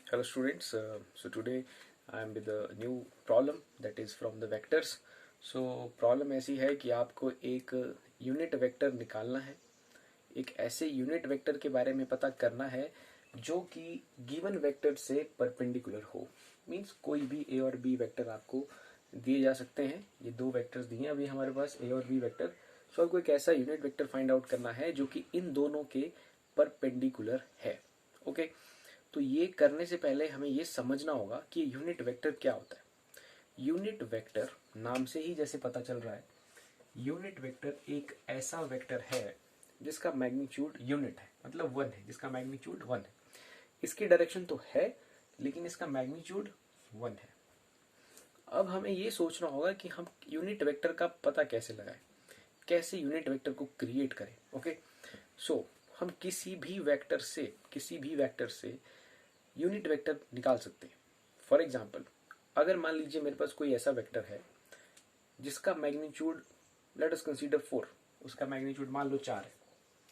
Hello students, so today I am with a new problem that is from the vectors. So problem ऐसी है कि आपको एक unit vector निकालना है, एक ऐसे यूनिट वेक्टर के बारे में पता करना है जो कि गिवन वेक्टर से परपेंडिकुलर हो। मींस कोई भी ए और बी वेक्टर आपको दिए जा सकते हैं। ये दो वेक्टर्स दिए हैं अभी हमारे पास, ए और बी वेक्टर। सो आपको एक ऐसा यूनिट वेक्टर फाइंड आउट करना है जो कि इन दोनों के परपेंडिकुलर है। ओके, तो ये करने से पहले हमें ये समझना होगा कि यूनिट वेक्टर क्या होता है। यूनिट वेक्टर नाम से ही जैसे पता चल रहा है, यूनिट वेक्टर एक ऐसा वेक्टर है जिसका मैग्नीट्यूड यूनिट है, मतलब 1 है, जिसका मैग्नीट्यूड 1 है। इसकी डायरेक्शन तो है लेकिन इसका मैग्नीट्यूड 1 है। अब हमें ये सोचना होगा कि हम यूनिट वेक्टर का पता कैसे लगाएं, कैसे यूनिट वेक्टर को क्रिएट करें। ओके, सो हम किसी भी वेक्टर से यूनिट वेक्टर निकाल सकते हैं। फॉर एग्जाम्पल, अगर मान लीजिए मेरे पास कोई ऐसा वेक्टर है जिसका मैग्नीट्यूड, लेट अस कंसीडर 4, उसका मैग्नीट्यूड मान लो 4 है,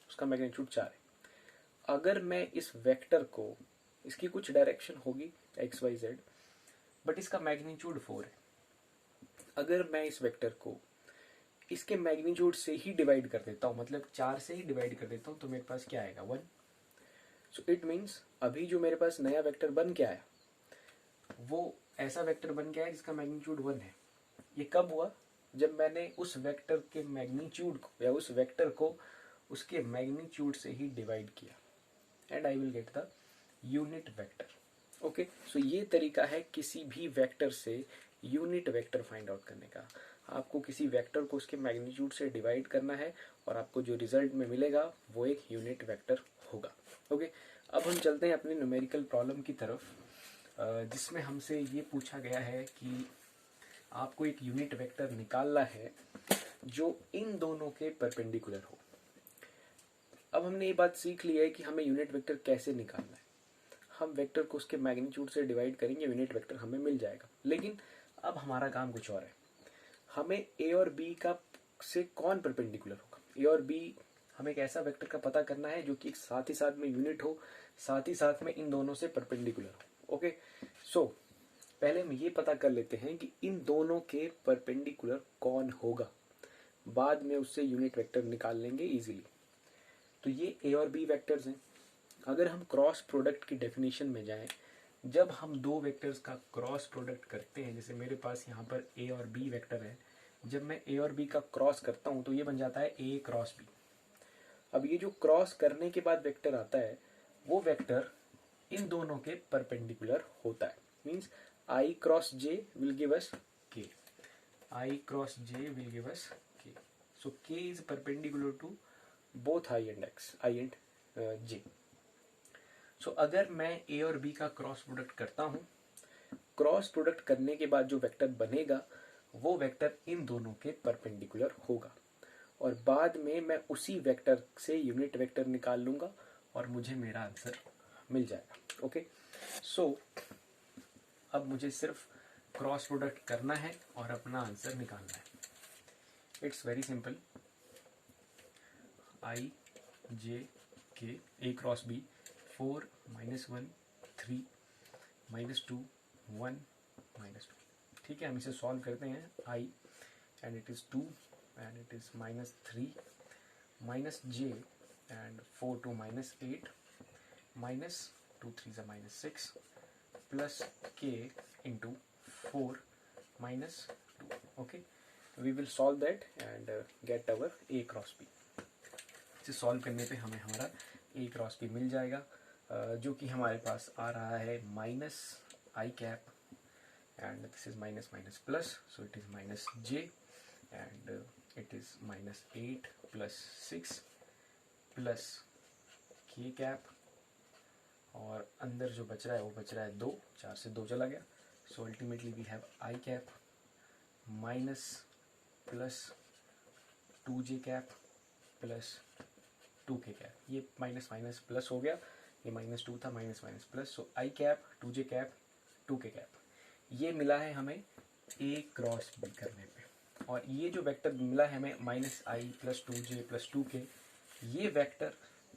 उसका मैग्नीट्यूड 4 है। अगर मैं इस वेक्टर को, इसकी कुछ डायरेक्शन होगी एक्स वाई जेड, बट इसका मैग्नीट्यूड 4 है। अगर मैं इस वेक्टर को इसके मैग्नीट्यूड से ही डिवाइड कर देता हूँ, मतलब 4 से ही डिवाइड कर देता हूँ, तो मेरे पास क्या आएगा 1। सो इट मीन्स अभी जो मेरे पास नया वेक्टर बन के आया वो ऐसा वेक्टर बन गया है जिसका मैग्नीट्यूड 1 है। ये कब हुआ? जब मैंने उस वेक्टर के मैग्नीट्यूड को या उस वेक्टर को उसके मैग्नीट्यूड से ही डिवाइड किया and I will get the unit vector. Okay, so ये तरीका है किसी भी वेक्टर से यूनिट वेक्टर फाइंड आउट करने का। आपको किसी वेक्टर को उसके मैग्नीट्यूड से डिवाइड करना है और आपको जो रिजल्ट में मिलेगा वो एक यूनिट वेक्टर होगा। ओके, अब हम चलते हैं अपनी न्यूमेरिकल प्रॉब्लम की तरफ, जिसमें हमसे ये पूछा गया है कि आपको एक यूनिट वेक्टर निकालना है जो इन दोनों के परपेंडिकुलर हो। अब हमने ये बात सीख ली है कि हमें यूनिट वेक्टर कैसे निकालना है। हम वेक्टर को उसके मैग्नीट्यूड से डिवाइड करेंगे, यूनिट वेक्टर हमें मिल जाएगा। लेकिन अब हमारा काम कुछ और है। हमें ए और बी का से कौन परपेंडिकुलर होगा। ए और बी, हमें एक ऐसा वेक्टर का पता करना है जो कि साथ ही साथ में यूनिट हो, साथ ही साथ में इन दोनों से परपेंडिकुलर हो। ओके, सो पहले हम ये पता कर लेते हैं कि इन दोनों के परपेंडिकुलर कौन होगा, बाद में उससे यूनिट वेक्टर निकाल लेंगे इजीली। तो ये ए और बी वेक्टर्स हैं। अगर हम क्रॉस प्रोडक्ट की डेफिनेशन में जाएं, जब हम दो वेक्टर्स का क्रॉस प्रोडक्ट करते हैं, जैसे मेरे पास यहाँ पर ए और बी वेक्टर है, जब मैं ए और बी का क्रॉस करता हूँ तो ये बन जाता है ए क्रॉस बी। अब ये जो क्रॉस करने के बाद वेक्टर आता है वो वेक्टर इन दोनों के परपेंडिकुलर होता है। Means I cross J will give us K, I cross J will give us K. So K is perpendicular to both I and X, I and J. So अगर मैं ए और बी का cross product करता हूं, cross product करने के बाद जो वेक्टर बनेगा वो वेक्टर इन दोनों के परपेंडिकुलर होगा और बाद में मैं उसी वेक्टर से यूनिट वेक्टर निकाल लूंगा और मुझे मेरा आंसर मिल जाएगा। ओके, सो अब मुझे सिर्फ क्रॉस प्रोडक्ट करना है और अपना आंसर निकालना है। It's very simple. I J K A cross B, 4 -1 3 -2 1 -2। ठीक है, हम इसे सॉल्व करते हैं। I and it is 2 and it is -3 -j and 4 to -8 -2 3 is -6 plus k into 4 -2. Okay, we will solve that and get our a cross b. इसे solve करने पे हमें हमारा a क्रॉस b मिल जाएगा, जो कि हमारे पास आ रहा है minus I cap and this is minus minus plus, so it is minus j and it is -8 + 6 plus k cap, और अंदर जो बच रहा है वो बच रहा है 2, 4 से 2 चला गया। So ultimately we have I cap minus plus 2j cap plus 2k cap. ये माइनस माइनस प्लस हो गया, ये -2 था, minus minus plus. So I cap 2j cap 2k cap, ये मिला है हमें a क्रॉस b करने पे। और ये जो वेक्टर मिला है हमें -i + 2j + 2k, ये वेक्टर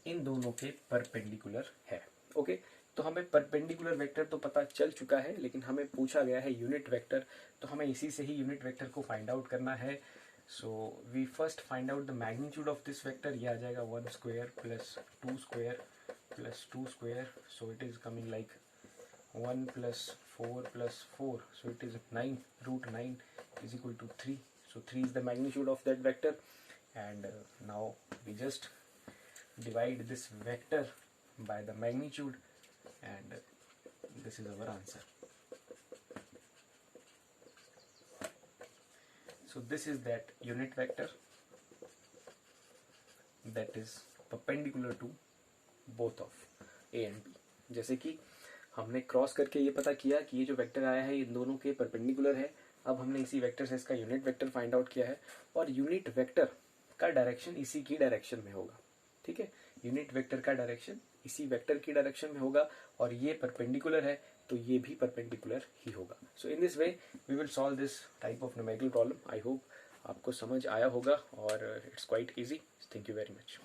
इन दोनों के परपेंडिकुलर है। ओके, तो तो हमें परपेंडिकुलर वेक्टर तो पता चल चुका है, लेकिन हमें पूछा गया है यूनिट वेक्टर, तो हमें इसी से ही यूनिट वेक्टर को फाइंड आउट करना है। So we first find out the magnitude of this vector. ये आ जाएगा 1 square plus 2 square plus 2 square, so it is coming like 1 plus 4 plus 4, so it is 9, root 9 is equal to 3. So 3 is the magnitude of that vector, and now we just divide this vector by the magnitude, and this is our answer. So this is that unit vector that is perpendicular to both of A and B. जैसे कि हमने cross करके ये पता किया कि ये जो वेक्टर आया है इन दोनों के परपेंडिकुलर है। अब हमने इसी वेक्टर से इसका यूनिट वेक्टर फाइंड आउट किया है, और यूनिट वेक्टर का डायरेक्शन इसी की डायरेक्शन में होगा। ठीक है, यूनिट वेक्टर का डायरेक्शन इसी वेक्टर की डायरेक्शन में होगा, और ये परपेंडिकुलर है तो ये भी परपेंडिकुलर ही होगा। So in this way we will solve this type of numerical problem. I hope आपको समझ आया होगा, और it's quite easy. Thank you very much.